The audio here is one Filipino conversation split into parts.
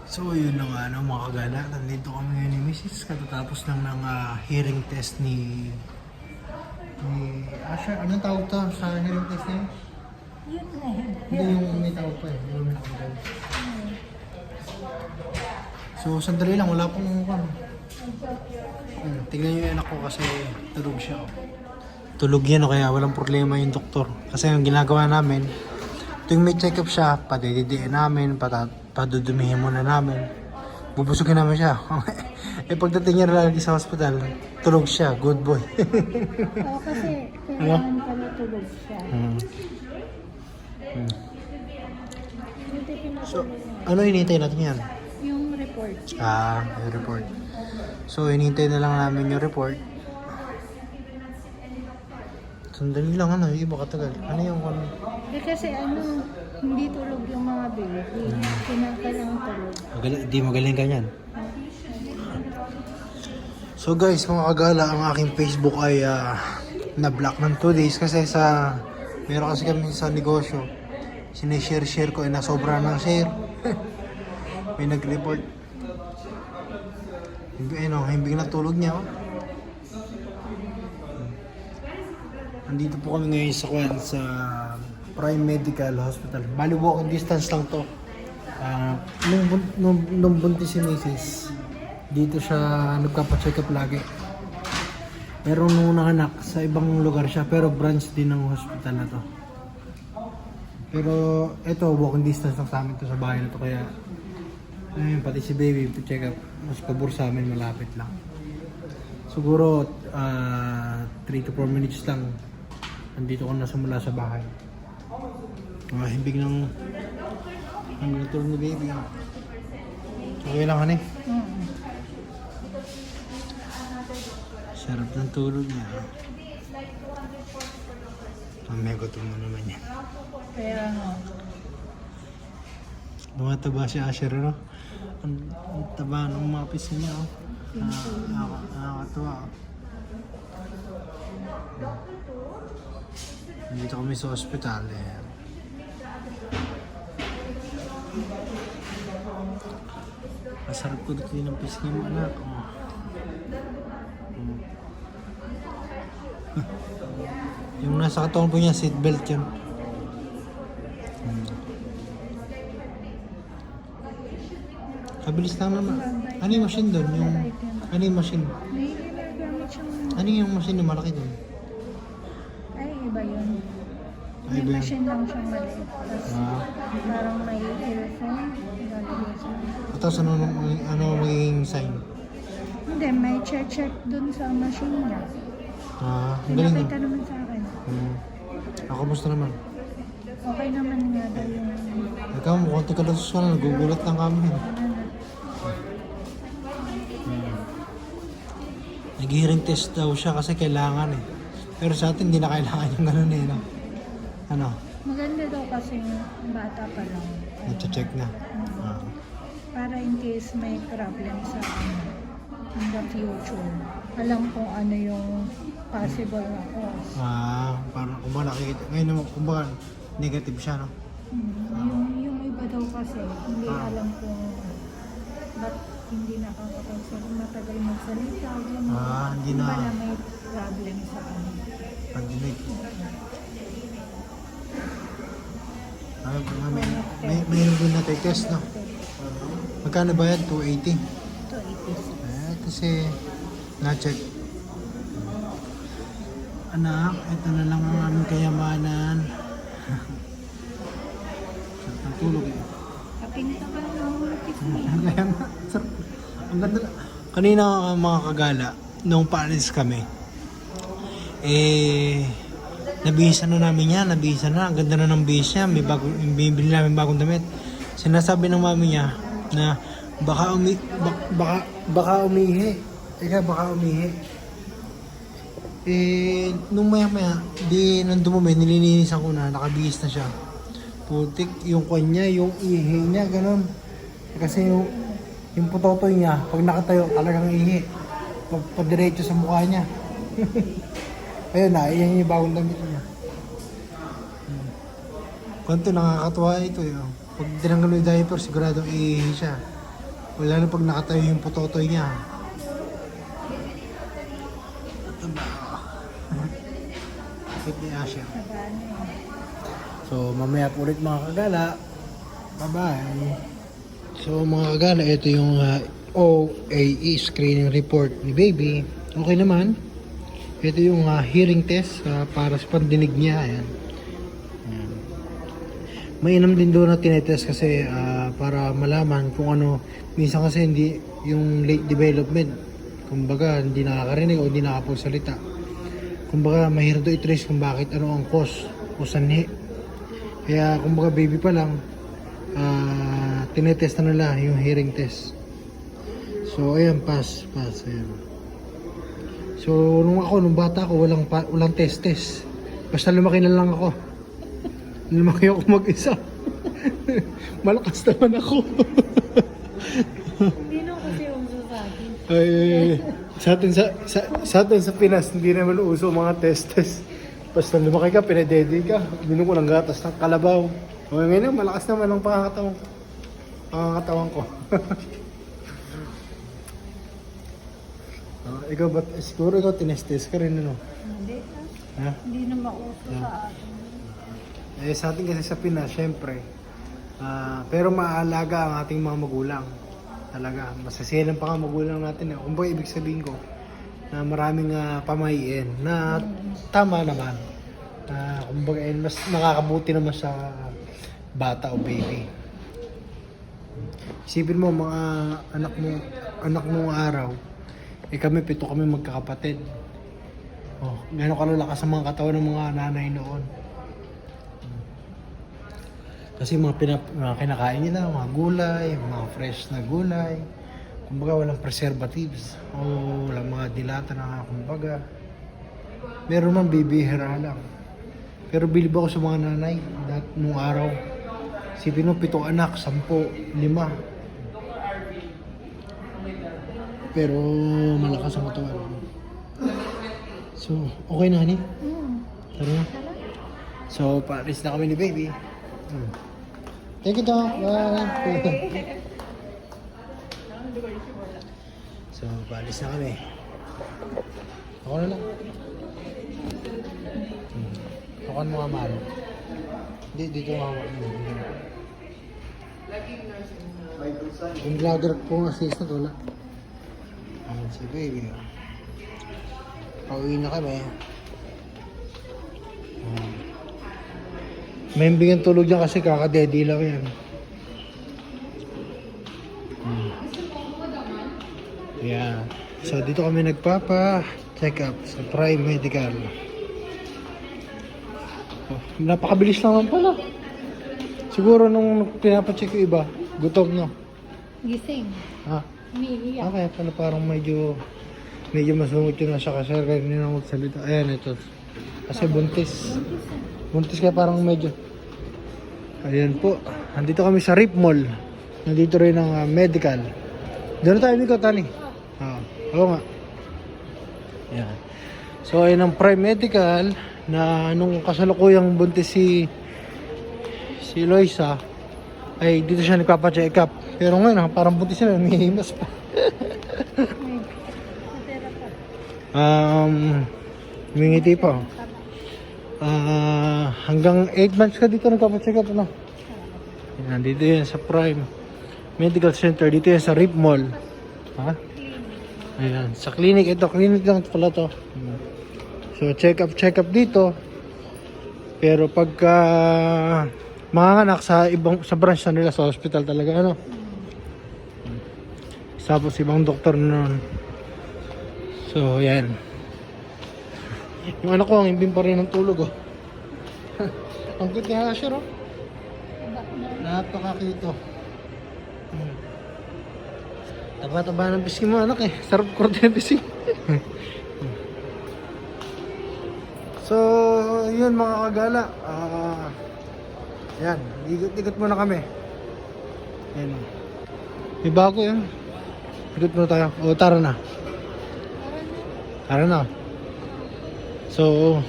So yun na nga no, mga kagala, nandito kami ngayon ni Mrs. katatapos lang ng hearing test ni Asher. Anong tawag to sa hearing test niya? Yun na yun. Hindi yung may tawag pa eh, yung may nakagala. So sandali lang, wala pong tignan nyo yung anak ko kasi tulog siya. Tulog yan o kaya walang problema yung doktor. Kasi yung ginagawa namin, tuwing may check-up siya, padididiin namin, padudumihin muna namin. Bubusugin namin siya. Eh pagdating niya lagi sa hospital, tulog siya, good boy. Oo, kasi kailangan pala tulog siya. Buti So, pinatulog niya. ano hinihintay natin yan? Yung report. Yung report. So, hinihintay na lang namin yung report. Sandali lang, ano, yung iba katagal. Ano yung Kasi hindi tulog yung mga baby. Kailangan tulog. Di magaling ka yan. So guys, mga kagala, ang aking Facebook ay na-block ng 2 days kasi meron kasi kami sa negosyo. Sinishare ko ay nasobra ng share. May nag-report. Hindi na tulog niya. Oh. Nandito po kami ngayon sa Prime Medical Hospital. Bali walking distance lang to. Nung buntis si Mrs. Dito siya nagpapacheck up lagi. Pero nung nanganak, sa ibang lugar siya. Pero branch din ng hospital na to. Pero eto, walking distance lang sa amin to sa bahay na to. Kaya pati si baby, check up. Mas pabor sa amin, malapit lang. Siguro 3 to 4 minutes lang. Nandito ko na mula sa bahay. Himbig ng tulog na baby. Okay lang, honey? Sarap ng tulog niya. May gutom na naman yan. Kaya Tumataba si Asher, no? Ang taba ng mga pis niya, oh. Nakakatawa, oh. Dito kami sa ospital, eh. Masarap ko dito ng pis niya, mga anak, oh. Yung nasa katawan po niya, seatbelt yan. Kabilis lang naman. Ano yung machine doon? Ano yung machine? may ginagamit siyang... Ano yung machine yung malaki doon? Ay, iba yun. Ay, May iba yun. machine lang siyang maliit. Tapos parang may earphone. Lalagay siya. Tapos ano magiging sign? Hindi, may check dun sa machine niya. Ang galing Pinakita doon. naman sa akin. Ako, kamusta naman? Okay naman nga daw yung... Ikaw, mukhang tikalusos ka na. Nagugulat lang kami. Nag-hearing test daw siya kasi kailangan eh. Pero sa atin, hindi na kailangan yung ganun eh. No? Ano? Maganda daw kasi bata pa lang. Nag-check na. Para in case may problem sa in the future. Alam kung ano yung possible na cause. Parang kumbaga nakikita. Ngayon naman, kumbaga negative siya, no? Yung iba daw kasi, hindi alam kung ba't hindi nakakapagsalita, matagal magsalita. Hindi na. Pala may problem sa Pag-dinig. May din na test, no? Magkano ba yan? 280? Ito, it is. Kasi na-check. Anak, ito na lang ang aming kayamanan. Sarap ng tulog eh. Kapinta ka lang multis mo. Kaya nga, sarap. Ang ganda na. Kanina mga kagala, nung paalis kami, nabihisan na namin yan, nabihisan na. Ang ganda na ng bihis niya, bibili namin bagong damit. Sinasabi ng mami niya na baka umihi. Teka, baka umihi. Nung maya, nung dumumi, nilinisan ko na, nakabihis na siya. Putik, yung kanya, yung ihi niya, ganun. Kasi yung putotoy niya, pag nakatayo, talagang ihi. Padiretso sa mukha niya. Ayun na, iyan yung bagong damit niya. Kwanto nakakatuwa ito eh. Pag tinanggal mo yung diaper, siguradong iihi siya. Wala na pag nakatayo yung putotoy niya. Ito ba? Kapit ni Asher. So, mamaya po ulit mga kagala. Bye-bye. So, mga kagala, ito yung OAE screening report ni baby. Okay naman. Ito yung hearing test para sa pandinig niya. Ayan. Ayan. Mainam din doon na tinetest kasi para malaman kung ano. Minsan kasi hindi yung late development. Kumbaga, hindi nakakarinig o hindi nakapagsalita. Kumbaga, mahirap doon i-trace kung bakit ano ang cause o sanhi. Kaya, kumbaga, baby pa lang, tinetest na nila yung hearing test. So, ayan, pass, ayan. So, nung bata ako, walang test. Basta lumaki na lang ako. Lumaki ako mag-isa. Malakas naman ako. Hindi na kasi uso sa atin. Sa atin sa Pinas, hindi naman uso mga test. Basta lumaki ka, pinadede ka. Binom ko ng gatas ng kalabaw. O ngayon, malakas naman ang pangangatawan ko. Ikaw ba, siguro ikaw tinest-test ka rin, ano? Hindi Ha? Hindi na mauso sa atin. Sa atin kasi sa Pinas, syempre. Pero maalaga ang ating mga magulang. Talaga, masasiyalan pa nga magulang natin. Kumbaga, ibig sabihin ko, na maraming pamahiin na tama naman. Kumbaga, mas nakakabuti naman sa bata o baby. Isipin mo, mga anak mo araw, kami 7 kami magkakapatid. Gano'n kalalakas ang mga katawan ng mga nanay noon. Kasi mga kinakain nila, mga gulay, mga fresh na gulay. Kumbaga walang preservatives o walang mga dilata na kumbaga. Meron man bibihira lang. Pero bilib ako sa mga nanay nung araw. Sipin mo 7 anak, 10, 5. Pero malakas ang katawan. So, okay na, honey? Tara na. So, paalis na kami ni baby. Thank you, Doc. Bye. So, paalis na kami. Ako na lang. Ako mo nga mahal. Dito nga ako. Yung vlogger po assistant, wala. Ayan si baby. Pauwi na kami. May bigyan tulog dyan kasi kakadedi lang yan. Yeah. So dito kami nagpapa-check up sa Prime Medical. Napakabilis naman pala. Siguro nung pinapacheck yung iba, gutom no? Gising. Ha? Umiiyak. Okay, pala parang medyo masungit yun na siya kasi ganyan na magsalita. Ayan ito. Kasi buntis. Buntis kaya parang medyo. Ayan po. Nandito kami sa Rip Mall. Nandito rin ang medical. Doon na tayo dito, Tani. Oo nga. Ayan. So ayun ang Prime Medical na nung kasalukuyang buntis si Loisa ay dito siya nagpapa-check up. Pero ngayon parang buntis na, umihimas pa. Humingiti pa. Hanggang 8 months ka dito nagpapa-check up, no? Yan, dito yan sa Prime Medical Center. Dito yan sa Rip Mall. Ha? Ayan, sa clinic. Ito, clinic lang pala to. So, check up dito. Pero pagka manganganak sa branch na nila sa hospital talaga, ano? Tapos ibang doktor na nun. So, yan. Yung anak ko, ang imbing pa rin ng tulog, oh. Ang cute niya, Asher, oh. Napakakito. Taba-taba ng bising mo, anak, eh. Sarap korte ng bising. So, yun mga kagala. Yan, ikot-ikot muna kami. Yan. May bago yan. Ikot muna tayo. O, tara na. Tara na. So,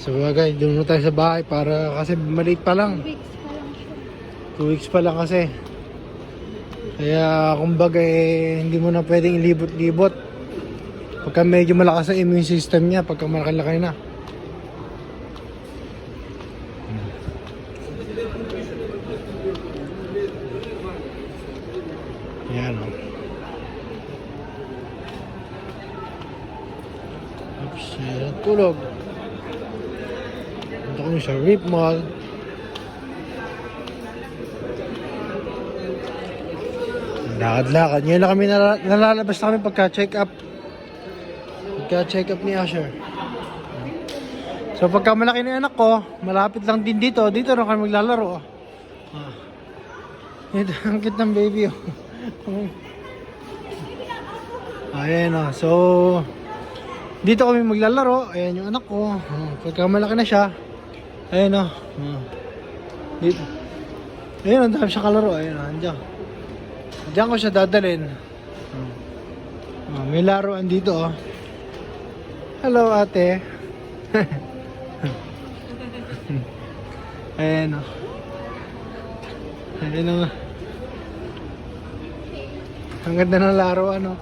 bagay, doon na tayo sa bahay para kasi maliit pa lang. 2 weeks pa lang siya. 2 weeks pa lang kasi. Kaya kumbaga hindi mo na pwedeng ilibot-libot. Pagka medyo malakas ang immune system niya, pagka malaki-laki na. Yan o. Oops, yan. Tulog. Punta kami sa Rip Mall. Lakad-lakad. Ngayon na kami nalalabas na kami pagka-check up. Pagka-check up ni Asher. So pagka malaki na anak ko, malapit lang din dito. Dito na kami maglalaro. Ito, ang cute ng baby. Ayan o. So, dito kami maglalaro. Ayan yung anak ko. Pagka malaki na siya. Ayan o. Dito. Ayan, ang dami siya kalaro. Ayan o, andyan. Diyan ko siya dadalhin. May laruan dito oh. Hello ate. Ayan oh. Ayan oh. Ang ganda ng laruan oh.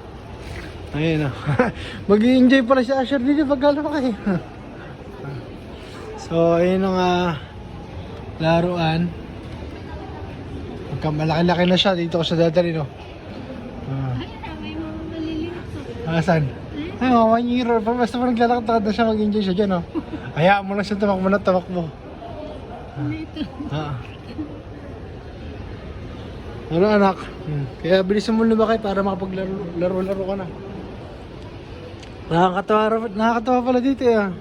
Ayan oh. Mag-i-enjoy pala si Asher dito pagkalaki. So ayan ang laruan. Pagka malaki-laki na siya, dito ko siya dadalhin, no? May mga maliliit. Asan? Ay, 1 year old. Basta pa naglalakad na siya, mag-enjoy siya dyan, no? Hayaan mo lang siya, tamakbo na, tamakbo. Ano, anak? Kaya bilisan mo lumaki para makapaglaro-laro ka na. Nakakatawa pala dito, eh.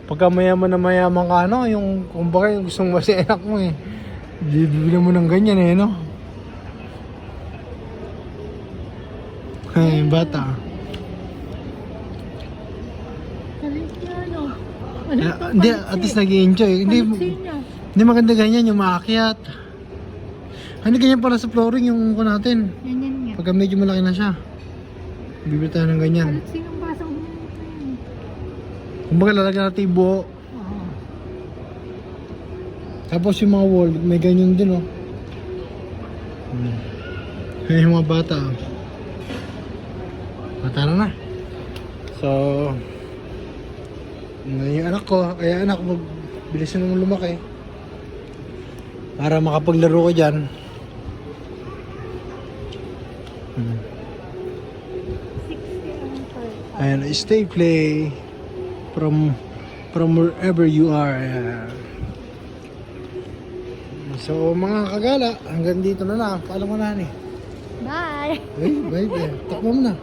Pagka mayaman na mayaman ka, no? Yung, kumbaga, yung gustong mo si anak mo, eh. Bibigyan mo ng ganyan eh, no? Ay, bata. Hindi, at least nag-i-enjoy. Hindi maganda ganyan, yung maakyat. Hindi ganyan pala sa flooring yung ko natin. Ganyan nga. Pagka medyo malaki na siya. Bibili tayo ng ganyan. Sinong basang mo? Kumbaga lalagyan natin yung buo. Tapos yung mga wall, may ganyan din oh. Yung mga bata oh. Bata na. So, yung anak ko, kaya anak mo, bilisan mo lumaki. Para makapaglaro ko dyan. And stay play from wherever you are. So mga kagala, hanggang dito na lang. Paalam mo na ni. Bye! Bye. Takbo mo na.